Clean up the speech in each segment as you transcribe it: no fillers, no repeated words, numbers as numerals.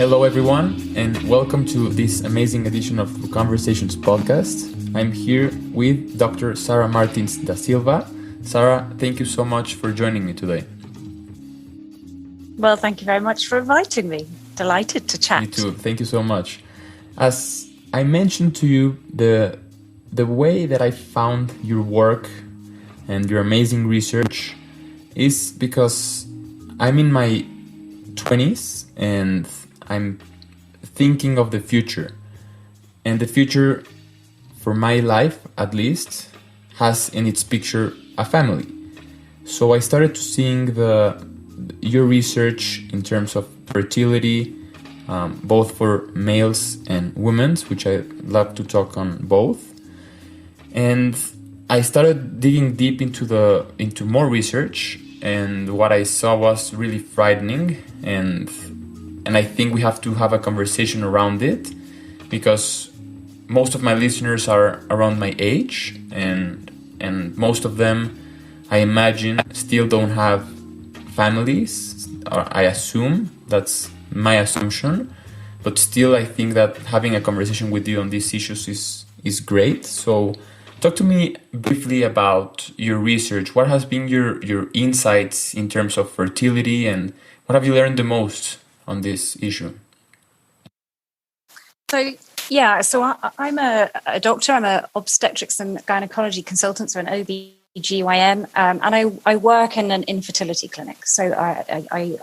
Hello, everyone, and welcome to this amazing edition of Conversations podcast. I'm here with Dr. Sarah Martins da Silva. Sarah, thank you so much for joining me today. Well, thank you very much for inviting me. Delighted to chat. Me too. Thank you so much. As I mentioned to you, the way that I found your work and your amazing research is because I'm in my 20s and I'm thinking of the future. And the future, for my life at least, has in its picture a family. So I started to seeing your research in terms of fertility, both for males and women, which I love to talk on both. And I started digging deep into more research, and what I saw was really frightening, and I think we have to have a conversation around it, because most of my listeners are around my age, and most of them, I imagine, still don't have families, or I assume, that's my assumption, but still I think that having a conversation with you on these issues is great. So talk to me briefly about your research. What has been your insights in terms of fertility, and what have you learned the most on this issue? So I'm a doctor. I'm an obstetrics and gynecology consultant, so an OB-GYN, and I work in an infertility clinic. So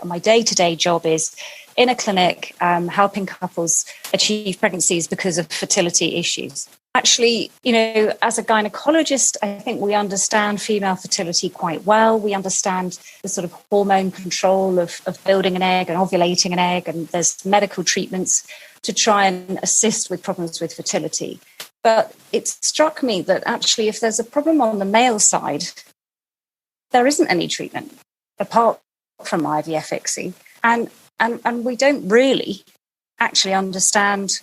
my day-to-day job is in a clinic helping couples achieve pregnancies because of fertility issues. Actually, as a gynecologist, I think we understand female fertility quite well. We understand the sort of hormone control of building an egg and ovulating an egg, and there's medical treatments to try and assist with problems with fertility. But it struck me that actually, if there's a problem on the male side, there isn't any treatment apart from IVF ICSI. And we don't really actually understand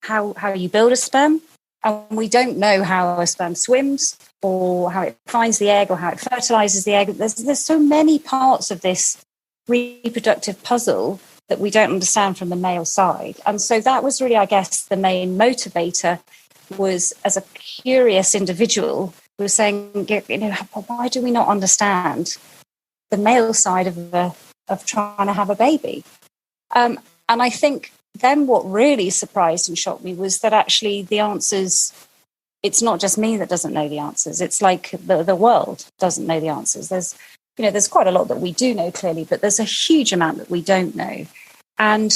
how you build a sperm. And we don't know how a sperm swims, or how it finds the egg, or how it fertilizes the egg. There's so many parts of this reproductive puzzle that we don't understand from the male side. And so that was really, I guess, the main motivator, was as a curious individual who was saying, why do we not understand the male side of trying to have a baby? And I think then what really surprised and shocked me was that actually the answers, it's not just me that doesn't know the answers. It's like the world doesn't know the answers. There's quite a lot that we do know clearly, but there's a huge amount that we don't know. And,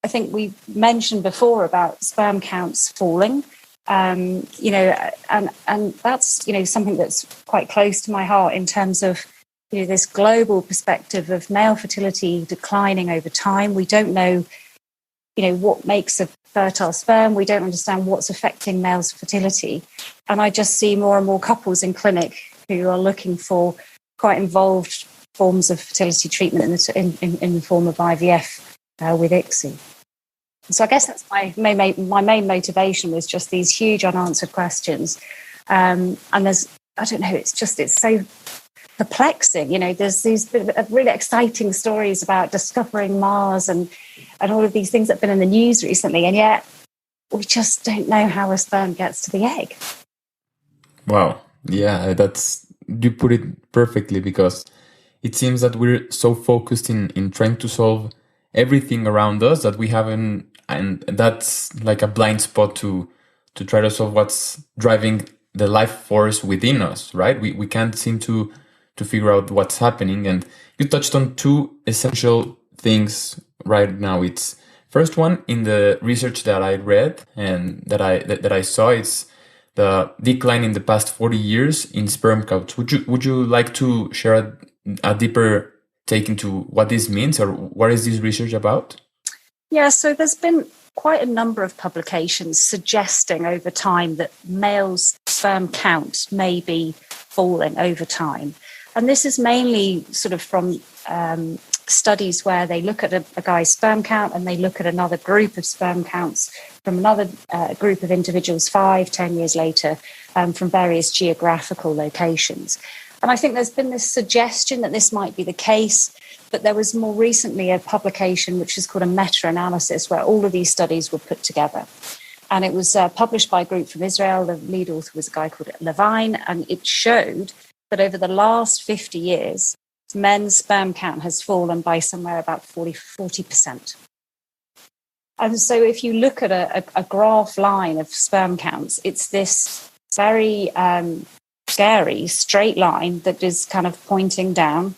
I think we mentioned before about sperm counts falling, and that's, something that's quite close to my heart in terms of, this global perspective of male fertility declining over time. We don't know, what makes a fertile sperm. We don't understand what's affecting males' fertility. And I just see more and more couples in clinic who are looking for quite involved forms of fertility treatment in the form of IVF with ICSI. So I guess that's my main motivation, was just these huge unanswered questions. And there's, I don't know, it's so perplexing. There's these really exciting stories about discovering Mars and all of these things that have been in the news recently, and yet we just don't know how a sperm gets to the egg. Wow. Yeah, you put it perfectly, because it seems that we're so focused in trying to solve everything around us that we haven't, and that's like a blind spot to try to solve what's driving the life force within us, right? We can't seem to figure out what's happening. And you touched on two essential things right now. It's first one, in the research that I read and that I saw, it's the decline in the past 40 years in sperm counts. Would you like to share a deeper take into what this means, or what is this research about? Yeah, so there's been quite a number of publications suggesting over time that males' sperm count may be falling over time. And this is mainly sort of from studies where they look at a guy's sperm count and they look at another group of sperm counts from another group of individuals 5-10 years later, from various geographical locations. And I think there's been this suggestion that this might be the case, but there was more recently a publication which is called a meta-analysis where all of these studies were put together. And it was published by a group from Israel. The lead author was a guy called Levine, and it showed that over the last 50 years, men's sperm count has fallen by somewhere about 40%. And so if you look at a graph line of sperm counts, it's this very scary straight line that is kind of pointing down.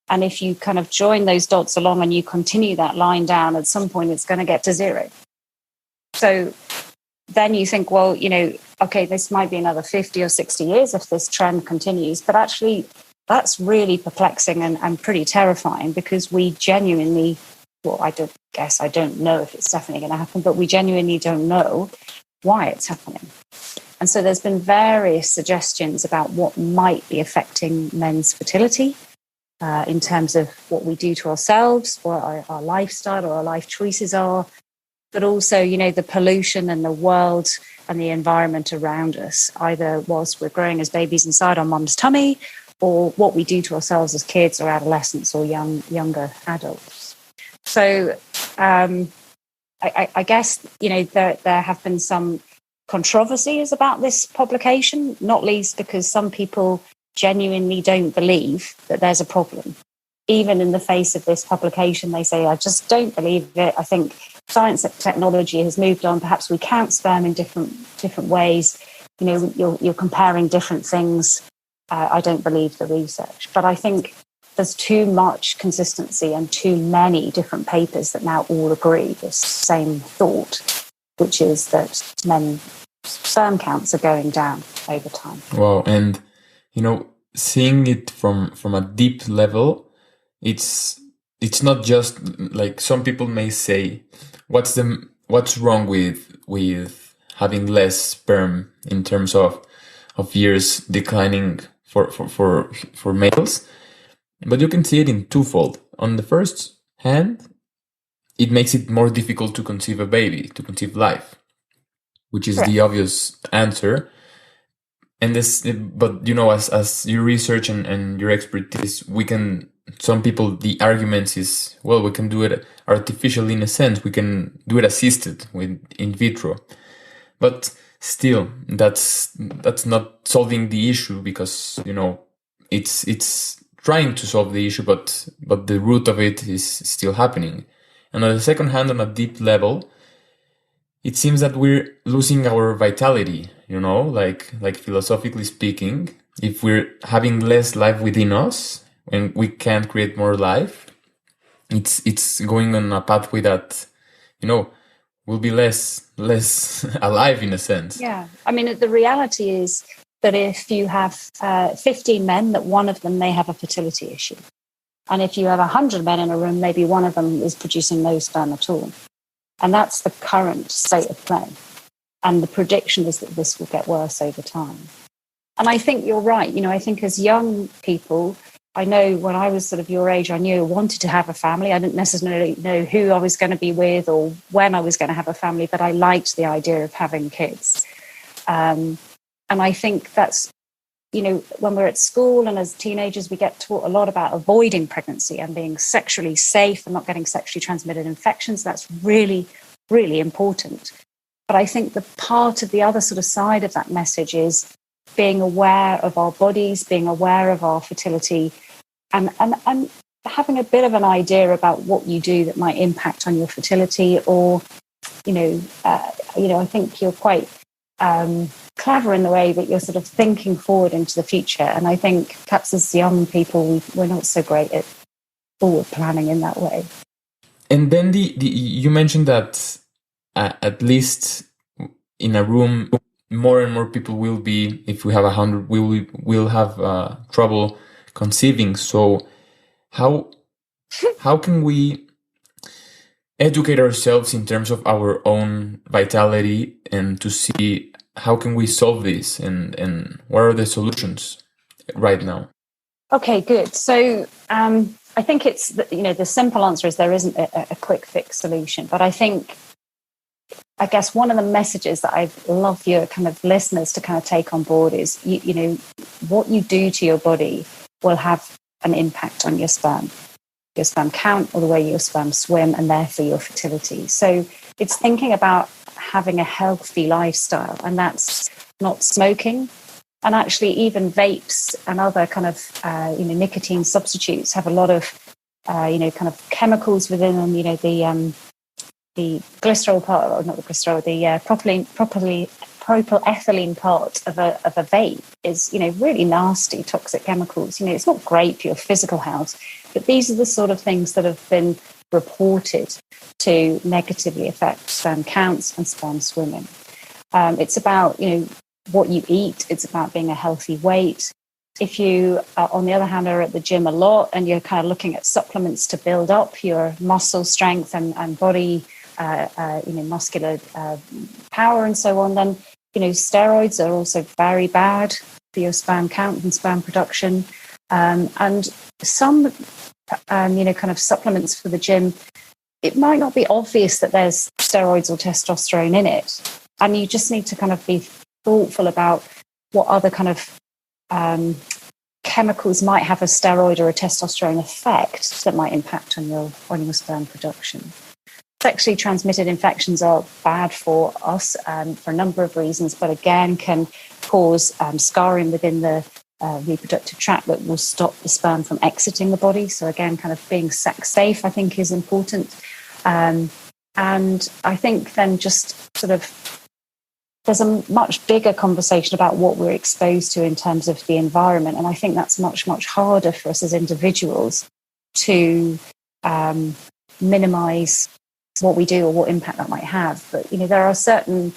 And if you kind of join those dots along and you continue that line down, at some point it's going to get to zero. So then you think, well, okay, this might be another 50 or 60 years if this trend continues. But actually, that's really perplexing and pretty terrifying, because we genuinely, well, I don't know if it's definitely going to happen, but we genuinely don't know why it's happening. And so there's been various suggestions about what might be affecting men's fertility in terms of what we do to ourselves, what our lifestyle or our life choices are, but also, the pollution and the world and the environment around us, either whilst we're growing as babies inside our mum's tummy, or what we do to ourselves as kids or adolescents or younger adults. So I guess, there have been some controversies about this publication, not least because some people genuinely don't believe that there's a problem. Even in the face of this publication, they say, I just don't believe it. I think science and technology has moved on. Perhaps we count sperm in different ways. You're comparing different things. I don't believe the research. But I think there's too much consistency and too many different papers that now all agree this same thought, which is that men's sperm counts are going down over time. Wow. And, seeing it from a deep level, it's not just like some people may say, what's wrong with having less sperm in terms of years declining for males? But you can see it in twofold. On the first hand, it makes it more difficult to conceive a baby, to conceive life, which is the obvious answer. And but as your research and your expertise, some people, the argument is, well, we can do it artificially in a sense. We can do it assisted with in vitro, but still, that's not solving the issue, because it's trying to solve the issue, but the root of it is still happening. And on the second hand, on a deep level, it seems that we're losing our vitality. Like philosophically speaking, if we're having less life within us and we can't create more life, it's going on a pathway that, will be less alive in a sense. Yeah. I mean, the reality is that if you have 15 men, that one of them may have a fertility issue. And if you have 100 men in a room, maybe one of them is producing no sperm at all. And that's the current state of play. And the prediction is that this will get worse over time. And I think you're right. I think as young people, I know when I was sort of your age, I knew I wanted to have a family. I didn't necessarily know who I was going to be with or when I was going to have a family, but I liked the idea of having kids. And I think that's, when we're at school and as teenagers, we get taught a lot about avoiding pregnancy and being sexually safe and not getting sexually transmitted infections. That's really, really important. But I think the part of the other sort of side of that message is being aware of our bodies, being aware of our fertility, and having a bit of an idea about what you do that might impact on your fertility. Or, I think you're quite clever in the way that you're sort of thinking forward into the future. And I think perhaps as young people, we're not so great at forward planning in that way. And then you mentioned that at least in a room, more and more people will be, if we have 100, will have trouble conceiving. So how can we educate ourselves in terms of our own vitality and to see how can we solve this and what are the solutions right now? Okay, good. So I think it's, the simple answer is there isn't a quick fix solution, but I think I guess one of the messages that I'd love your kind of listeners to kind of take on board is, you know, what you do to your body will have an impact on your sperm count, or the way your sperm swim, and therefore your fertility. So it's thinking about having a healthy lifestyle, and that's not smoking. And actually, even vapes and other kind of nicotine substitutes have a lot of kind of chemicals within them. You know, the glycerol part, or not the glycerol, the propylethylene part of a vape is, you know, really nasty, toxic chemicals. You know, it's not great for your physical health, but these are the sort of things that have been reported to negatively affect sperm counts and sperm swimming. It's about, you know, what you eat. It's about being a healthy weight. If you, on the other hand, are at the gym a lot and you're kind of looking at supplements to build up your muscle strength and body, muscular power and so on, then, you know, steroids are also very bad for your sperm count and sperm production. And some, kind of supplements for the gym, it might not be obvious that there's steroids or testosterone in it. And you just need to kind of be thoughtful about what other kind of chemicals might have a steroid or a testosterone effect that might impact on your sperm production. Sexually transmitted infections are bad for us for a number of reasons, but again can cause scarring within the reproductive tract that will stop the sperm from exiting the body. So again, kind of being sex safe, I think, is important. And I think then just sort of there's a much bigger conversation about what we're exposed to in terms of the environment. And I think that's much, much harder for us as individuals to minimize what we do or what impact that might have. But, you know, there are certain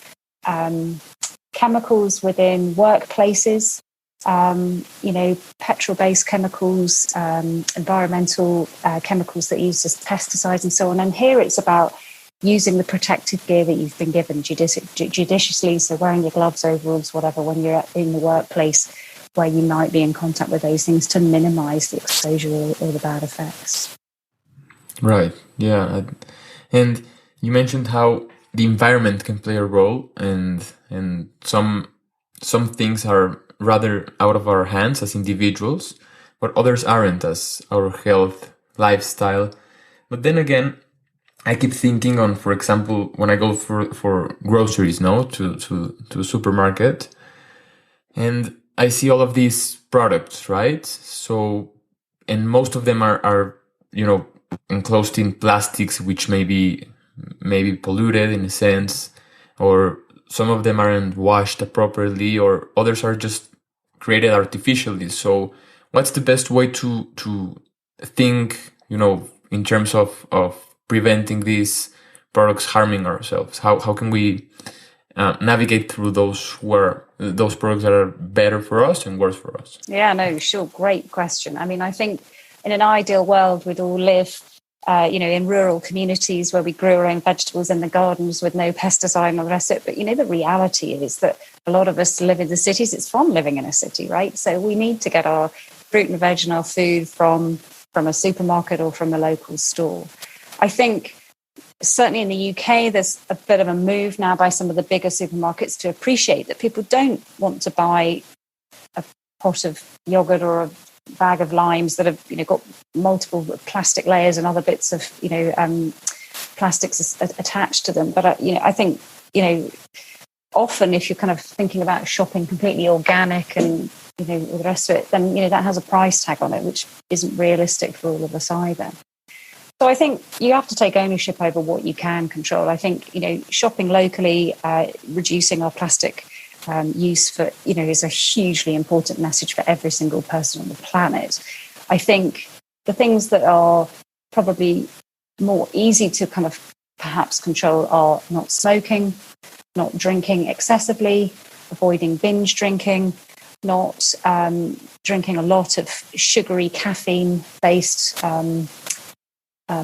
chemicals within workplaces, petrol-based chemicals, environmental chemicals that use as pesticides and so on. And here it's about using the protective gear that you've been given judiciously, so wearing your gloves, overalls, whatever, when you're in the workplace where you might be in contact with those things, to minimize the exposure or the bad effects. Right, yeah. And you mentioned how the environment can play a role, and some things are rather out of our hands as individuals, but others aren't, as our health, lifestyle. But then again, I keep thinking on, for example, when I go for groceries, to a supermarket, and I see all of these products, right? So, and most of them are enclosed in plastics, which may be polluted in a sense, or some of them aren't washed appropriately, or others are just created artificially. So, what's the best way to think, in terms of preventing these products harming ourselves? How can we navigate through those products that are better for us and worse for us? Yeah, no, sure. Great question. I mean, I think in an ideal world, we'd all live, in rural communities where we grew our own vegetables in the gardens with no pesticide and all the rest of it. But, the reality is that a lot of us live in the cities. It's fun living in a city, right? So we need to get our fruit and veg and our food from a supermarket or from a local store. I think certainly in the UK, there's a bit of a move now by some of the bigger supermarkets to appreciate that people don't want to buy a pot of yogurt or a bag of limes that have, got multiple plastic layers and other bits of, plastics attached to them. But, I think, often if you're kind of thinking about shopping completely organic and, all the rest of it, then, that has a price tag on it, which isn't realistic for all of us either. So I think you have to take ownership over what you can control. I think, shopping locally, reducing our plastic use is a hugely important message for every single person on the planet. I think the things that are probably more easy to kind of perhaps control are not smoking, not drinking excessively, avoiding binge drinking, not drinking a lot of sugary caffeine-based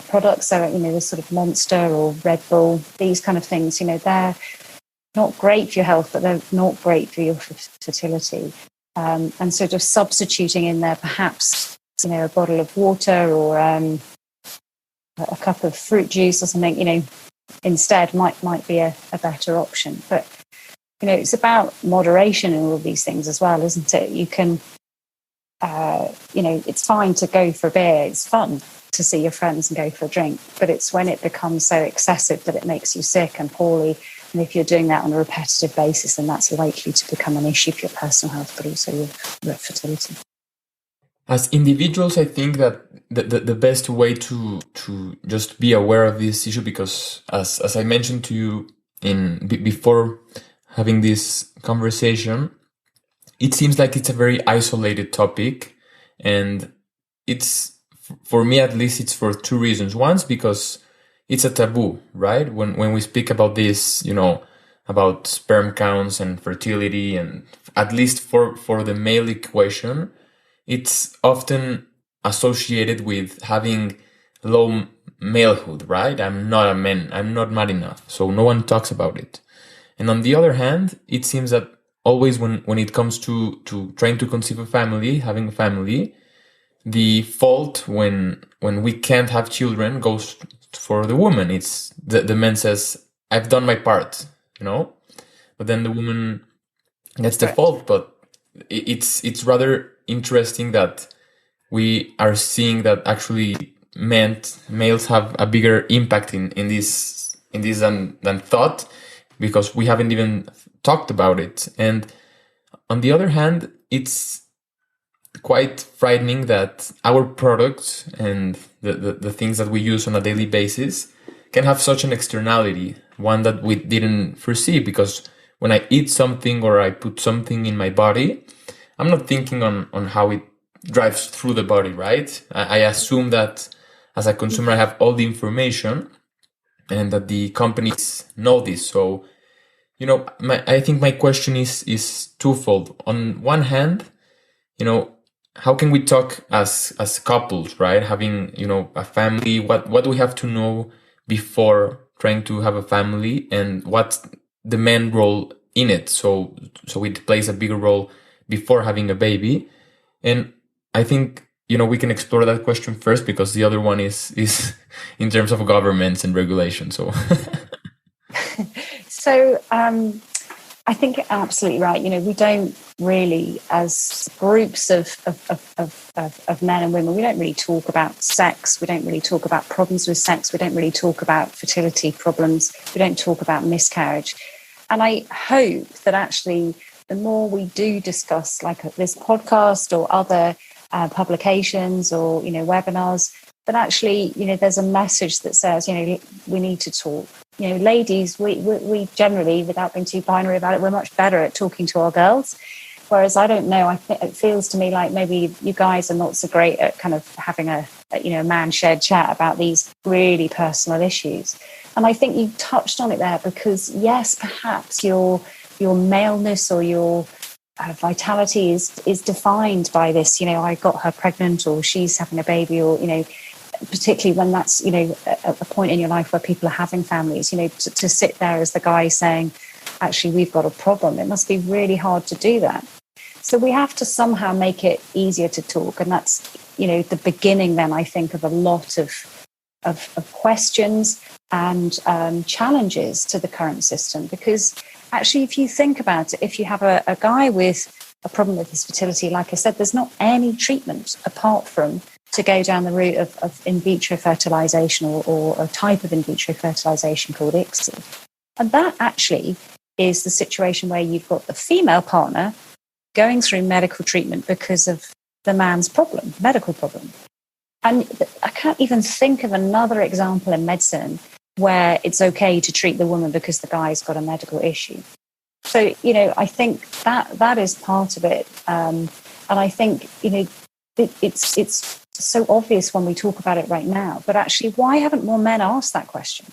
products. So, the sort of Monster or Red Bull, these kind of things, they're not great for your health, but they're not great for your fertility. And so just substituting in there perhaps, a bottle of water or a cup of fruit juice or something, instead might be a better option. But it's about moderation in all of these things as well, isn't it? You can, it's fine to go for a beer. It's fun to see your friends and go for a drink, but it's when it becomes so excessive that it makes you sick and poorly. And if you're doing that on a repetitive basis, then that's likely to become an issue for your personal health, but also your fertility. As individuals, I think that the best way to just be aware of this issue, because as I mentioned to you before having this conversation, it seems like it's a very isolated topic, and it's, for me at least, it's for two reasons. One's because it's a taboo, right? When we speak about this, about sperm counts and fertility, and at least for the male equation, it's often associated with having low malehood, right? I'm not a man, I'm not mad enough, so no one talks about it. And on the other hand, it seems that always when it comes to trying to conceive a family, having a family, the fault when we can't have children goes for the woman. It's the man says, I've done my part, but then the woman gets the fault. But it's rather interesting that we are seeing that actually males have a bigger impact in this than thought, because we haven't even talked about it. And on the other hand, it's quite frightening that our products and the things that we use on a daily basis can have such an externality, one that we didn't foresee. Because when I eat something or I put something in my body, I'm not thinking on how it drives through the body, right? I assume that as a consumer, I have all the information and that the companies know this. So, I think my question is twofold. On one hand, how can we talk as couples, right? Having, a family, what do we have to know before trying to have a family, and what's the man role in it? So it plays a bigger role before having a baby. And I think, we can explore that question first, because the other one is in terms of governments and regulation. So, So I think you're absolutely right. We don't really, as groups of men and women, we don't really talk about sex. We don't really talk about problems with sex. We don't really talk about fertility problems. We don't talk about miscarriage. And I hope that actually the more we do discuss, like this podcast or other publications or, webinars, but actually, there's a message that says, we need to talk. Ladies, we generally, without being too binary about it, we're much better at talking to our girls. Whereas I don't know, I think it feels to me like maybe you guys are not so great at kind of having a man-shared chat about these really personal issues. And I think you touched on it there, because yes, perhaps your maleness or your vitality is defined by this, I got her pregnant, or she's having a baby, or, particularly when that's, a point in your life where people are having families, to sit there as the guy saying, actually, we've got a problem. It must be really hard to do that. So we have to somehow make it easier to talk. And that's, the beginning then, I think, of a lot of questions and challenges to the current system. Because actually, if you think about it, if you have a guy with a problem with his fertility, like I said, there's not any treatment apart from to go down the route of in vitro fertilization or a type of in vitro fertilization called ICSI. And that actually is the situation where you've got the female partner going through medical treatment because of the man's medical problem. And I can't even think of another example in medicine where it's okay to treat the woman because the guy's got a medical issue. So, I think that is part of it. And I think, it's so obvious when we talk about it right now. But actually, why haven't more men asked that question?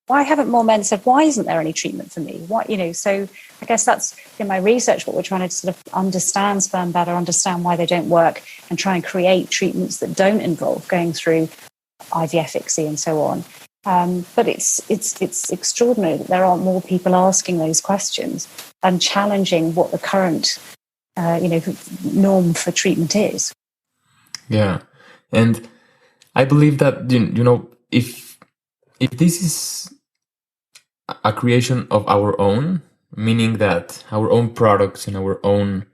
Why haven't more men said, why isn't there any treatment for me? So I guess that's in my research, what we're trying to sort of understand sperm better, understand why they don't work, and try and create treatments that don't involve going through IVF, ICSI, and so on. But it's extraordinary that there aren't more people asking those questions and challenging what the current, norm for treatment is. Yeah, and I believe that if this is a creation of our own, meaning that our own products and our own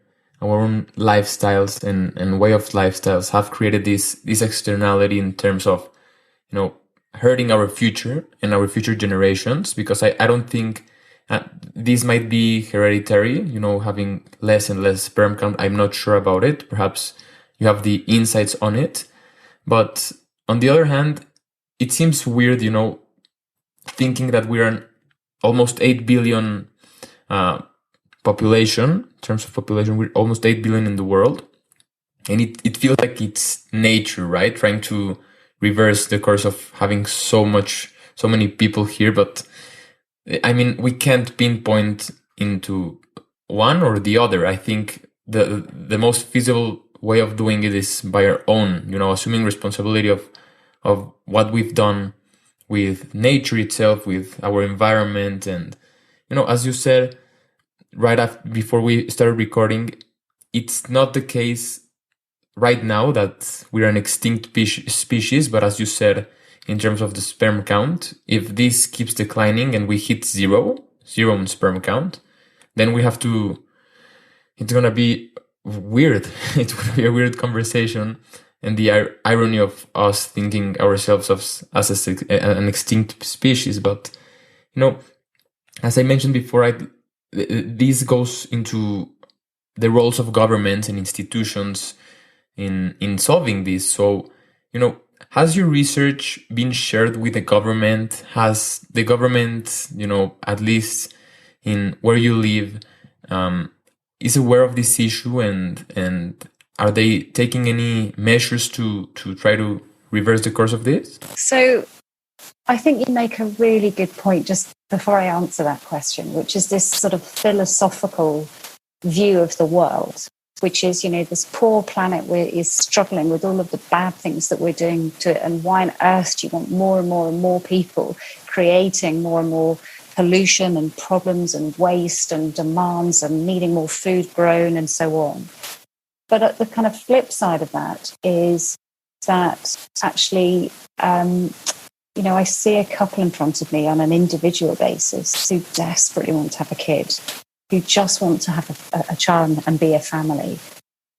lifestyles and way of lifestyles have created this externality in terms of, hurting our future and our future generations, because I don't think this might be hereditary, having less and less sperm count. I'm not sure about it. Perhaps you have the insights on it. But on the other hand, it seems weird, thinking that we're an almost 8 billion population. In terms of population, we're almost 8 billion in the world. And it feels like it's nature, right? Trying to reverse the course of having so many people here. But I mean, we can't pinpoint into one or the other. I think the most feasible way of doing it is by our own, assuming responsibility of what we've done with nature itself, with our environment. And, as you said, right before we started recording, it's not the case right now that we're an extinct species, but as you said, in terms of the sperm count, if this keeps declining and we hit zero in sperm count, then it's gonna be weird. It's gonna be a weird conversation, and the irony of us thinking ourselves as an extinct species. But, as I mentioned before, this goes into the roles of governments and institutions in solving this. So, has your research been shared with the government? Has the government, at least in where you live, is aware of this issue, and are they taking any measures to try to reverse the course of this? So I think you make a really good point just before I answer that question, which is this sort of philosophical view of the world, which is, this poor planet is struggling with all of the bad things that we're doing to it. And why on earth do you want more and more and more people creating more and more pollution and problems and waste and demands and needing more food grown and so on? But at the kind of flip side of that is that actually, I see a couple in front of me on an individual basis who desperately want to have a kid, who just want to have a child and be a family.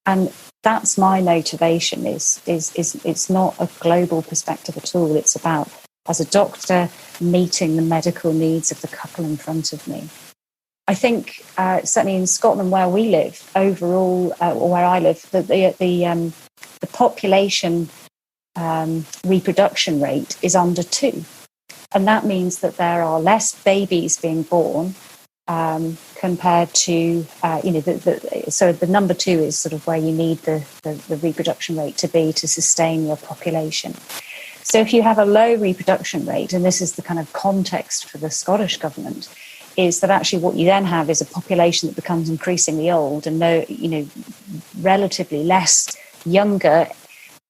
And that's my motivation, is it's not a global perspective at all. It's about, as a doctor, meeting the medical needs of the couple in front of me. I think certainly in Scotland, where we live, overall, or where I live, the population reproduction rate is under 2. And that means that there are less babies being born compared to, so the number 2 is sort of where you need the reproduction rate to be to sustain your population. So if you have a low reproduction rate, and this is the kind of context for the Scottish government, is that actually what you then have is a population that becomes increasingly old and relatively less younger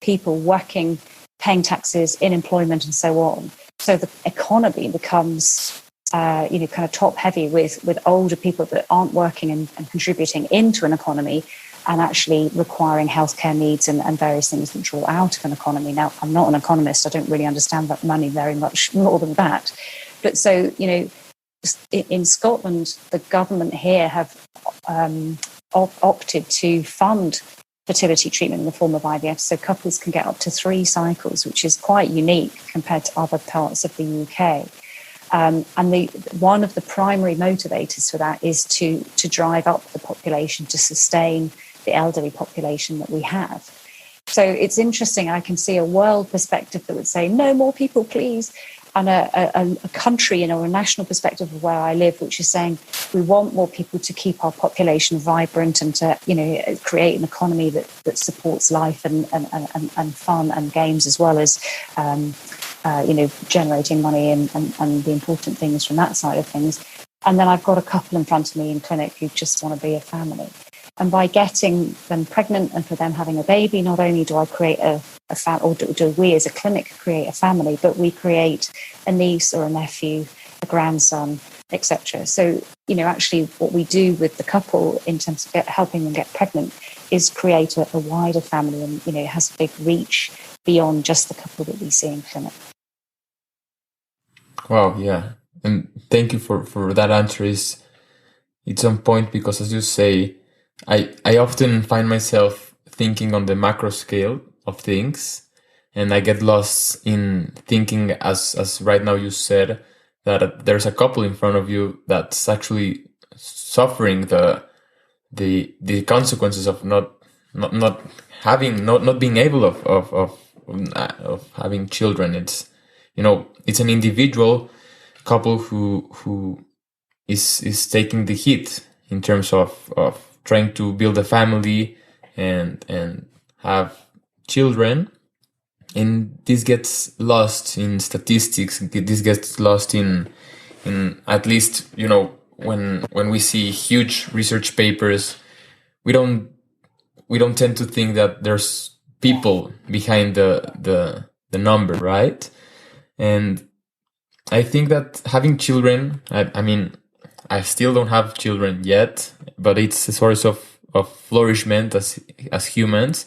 people working, paying taxes, in employment and so on. So the economy becomes kind of top heavy with older people that aren't working and contributing into an economy, and actually requiring healthcare needs and various things that draw out of an economy. Now, I'm not an economist. I don't really understand that money very much more than that. But so, in Scotland, the government here have opted to fund fertility treatment in the form of IVF, so couples can get up to 3 cycles, which is quite unique compared to other parts of the UK. And one of the primary motivators for that is to drive up the population, to sustain the elderly population that we have. So it's interesting. I can see a world perspective that would say, no more people, please. And a country, a national perspective of where I live, which is saying we want more people to keep our population vibrant and to, create an economy that supports life and fun and games, as well as, generating money and the important things from that side of things. And then I've got a couple in front of me in clinic who just want to be a family. And by getting them pregnant and for them having a baby, not only do I create a family, or do we as a clinic create a family, but we create a niece or a nephew, a grandson, etc. So, actually what we do with the couple in terms of helping them get pregnant is create a wider family, and, it has a big reach beyond just the couple that we see in clinic. Wow, yeah. And thank you for that answer. It's on point because, as you say, I often find myself thinking on the macro scale of things, and I get lost in thinking, as right now you said, that there's a couple in front of you that's actually suffering the consequences of not having not being able of having children. It's, it's an individual couple who is taking the hit in terms of trying to build a family and have children. And this gets lost in statistics. This gets lost in at least, when we see huge research papers, we don't tend to think that there's people behind the number, right? And I think that having children, I mean, I still don't have children yet, but it's a source of flourishment as humans.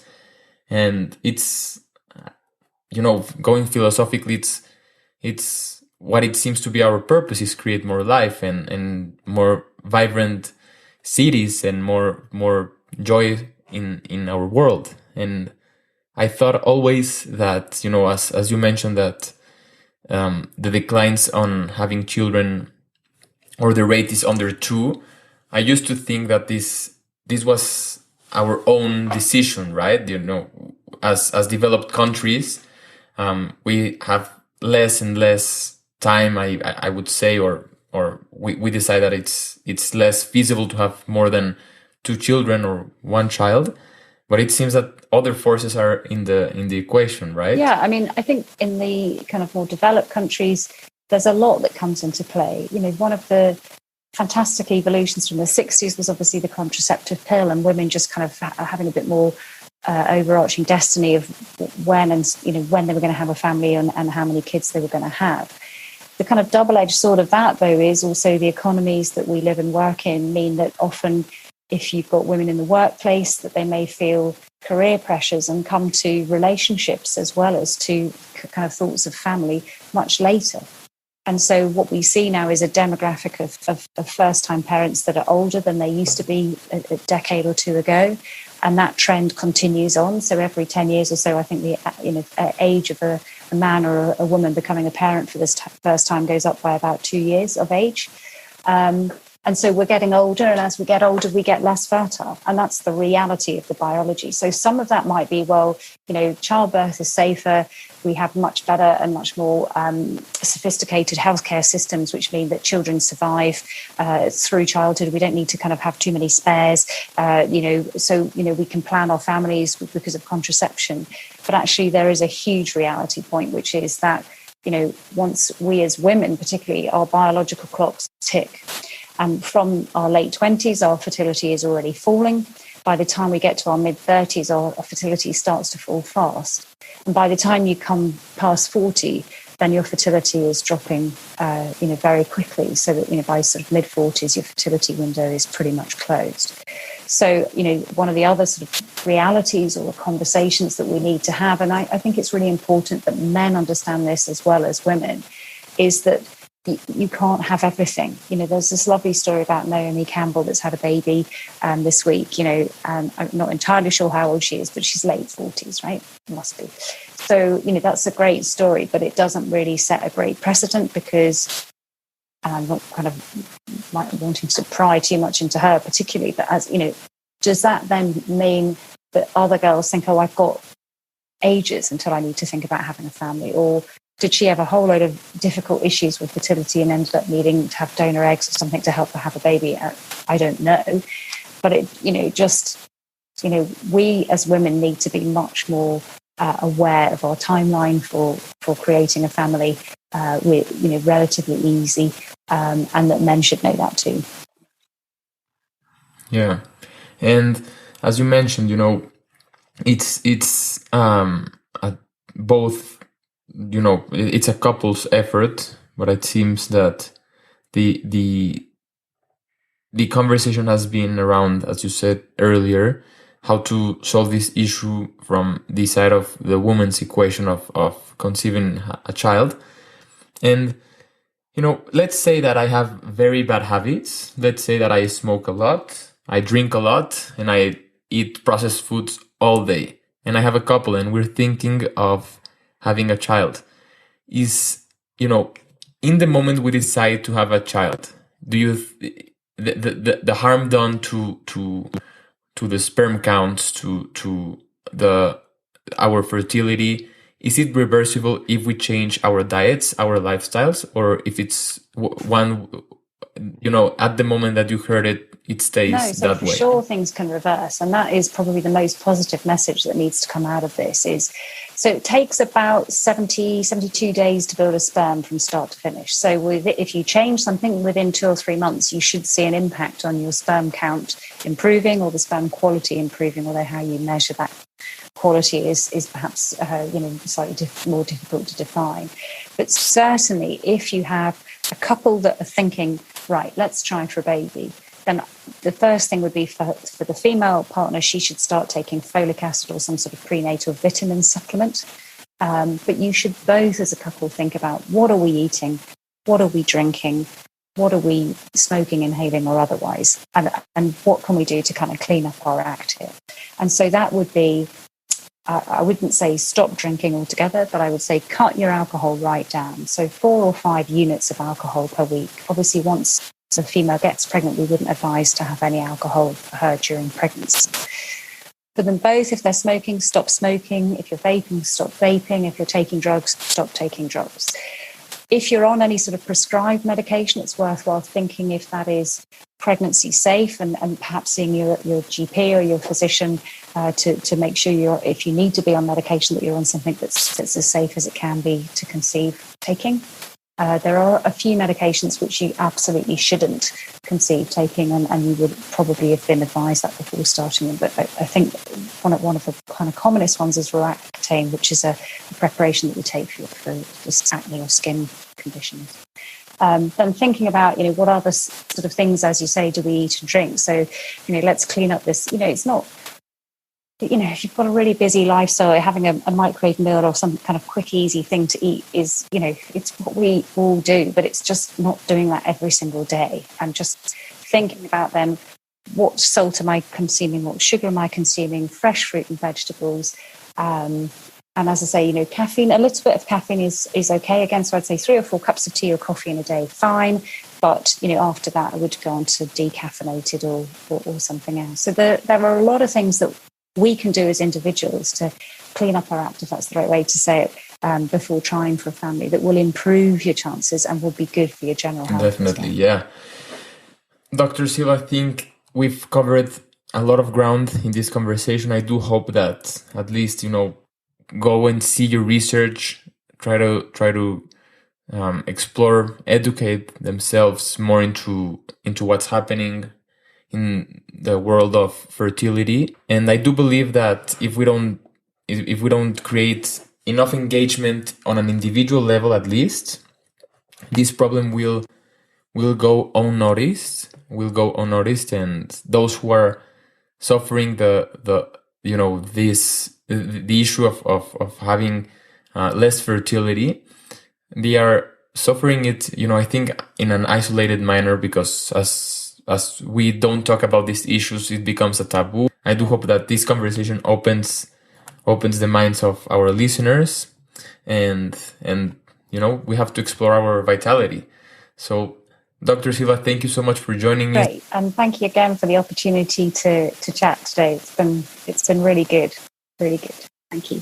And it's, going philosophically, it's what it seems to be our purpose is create more life and more vibrant cities and more joy in our world. And I thought always that, as you mentioned, that the declines on having children, or the rate is under 2. I used to think that this was our own decision, right? As developed countries, we have less and less time, I would say, or we decide that it's less feasible to have more than 2 children or 1 child. But it seems that other forces are in the equation, right? Yeah, I mean, I think in the kind of more developed countries, there's a lot that comes into play. One of the fantastic evolutions from the 60s was obviously the contraceptive pill, and women just kind of having a bit more overarching destiny of when they were going to have a family and how many kids they were going to have. The kind of double-edged sword of that, though, is also the economies that we live and work in mean that often, if you've got women in the workplace, that they may feel career pressures and come to relationships as well as to kind of thoughts of family much later. And so what we see now is a demographic of first-time parents that are older than they used to be a decade or 2 ago. And that trend continues on. So every 10 years or so, I think the age of a man or a woman becoming a parent for this first time goes up by about 2 years of age. And so we're getting older, and as we get older, we get less fertile. And that's the reality of the biology. So some of that might be, well, childbirth is safer. We have much better and much more sophisticated healthcare systems, which mean that children survive through childhood. We don't need to kind of have too many spares, so we can plan our families because of contraception. But actually, there is a huge reality point, which is that, once we as women, particularly, our biological clocks tick. And from our late 20s, our fertility is already falling. By the time we get to our mid-30s, our fertility starts to fall fast. And by the time you come past 40, then your fertility is dropping, very quickly. So that, by sort of mid-40s, your fertility window is pretty much closed. So, one of the other sort of realities or conversations that we need to have, and I think it's really important that men understand this as well as women, is that you can't have everything. There's this lovely story about Naomi Campbell that's had a baby this week, and I'm not entirely sure how old she is, but she's late 40s, right? Must be. So, that's a great story, but it doesn't really set a great precedent because, and I'm not kind of wanting to pry too much into her particularly, but as, does that then mean that other girls think, oh, I've got ages until I need to think about having a family? Or did she have a whole load of difficult issues with fertility and ended up needing to have donor eggs or something to help her have a baby? I don't know. But we as women need to be much more aware of our timeline for creating a family with, relatively easy, and that men should know that too. Yeah. And as you mentioned, it's both, it's a couple's effort, but it seems that the conversation has been around, as you said earlier, how to solve this issue from the side of the woman's equation of conceiving a child. And let's say that I have very bad habits. Let's say that I smoke a lot, I drink a lot, and I eat processed foods all day. And I have a couple, and we're thinking of having a child. In the moment we decide to have a child, do you the harm done to the sperm counts, to the our fertility, is it reversible if we change our diets, our lifestyles, or if it's one, at the moment that you heard it, it stays that way? No, so for sure things can reverse. And that is probably the most positive message that needs to come out of this so it takes about 72 days to build a sperm from start to finish. So if you change something within 2 or 3 months, you should see an impact on your sperm count improving or the sperm quality improving, although how you measure that quality is perhaps slightly more difficult to define. But certainly if you have a couple that are thinking, right, let's try for a baby, then the first thing would be for the female partner, she should start taking folic acid or some sort of prenatal vitamin supplement. But you should both as a couple think about, what are we eating? What are we drinking? What are we smoking, inhaling or otherwise? And what can we do to kind of clean up our act here? And so that would be, I wouldn't say stop drinking altogether, but I would say cut your alcohol right down. So 4 or 5 units of alcohol per week. Obviously, once a female gets pregnant, we wouldn't advise to have any alcohol for her during pregnancy. For them both, if they're smoking, stop smoking. If you're vaping, stop vaping. If you're taking drugs, stop taking drugs. If you're on any sort of prescribed medication, it's worthwhile thinking if that is pregnancy safe and perhaps seeing your GP or your physician to make sure if you need to be on medication, that you're on something that's as safe as it can be to conceive taking. There are a few medications which you absolutely shouldn't conceive taking, and you would probably have been advised that before starting them. But I think one of the kind of commonest ones is Roaccutane, which is a preparation that we take for acne or skin conditions. Then thinking about, what other sort of things, as you say, do we eat and drink? So, let's clean up this. It's not, if you've got a really busy lifestyle, having a microwave meal or some kind of quick, easy thing to eat is, it's what we all do, but it's just not doing that every single day. And just thinking about then, what salt am I consuming? What sugar am I consuming? Fresh fruit and vegetables. And as I say, caffeine, a little bit of caffeine is okay. Again, so I'd say 3 or 4 cups of tea or coffee in a day, fine. But, after that, I would go on to decaffeinated or something else. So there are a lot of things that we can do as individuals to clean up our act, if that's the right way to say it, before trying for a family, that will improve your chances and will be good for your general health. Definitely, yeah. Dr. Silva, I think we've covered a lot of ground in this conversation. I do hope that at least, go and see your research, try to explore, educate themselves more into what's happening in the world of fertility. And I do believe that if we don't create enough engagement on an individual level, at least, this problem will go unnoticed. And those who are suffering the issue of having less fertility, they are suffering it, I think, in an isolated manner, because as we don't talk about these issues, it becomes a taboo. I do hope that this conversation opens the minds of our listeners, and we have to explore our vitality. So, Dr. Silva, thank you so much for joining me. Great, and thank you again for the opportunity to chat today. It's been really good, really good. Thank you.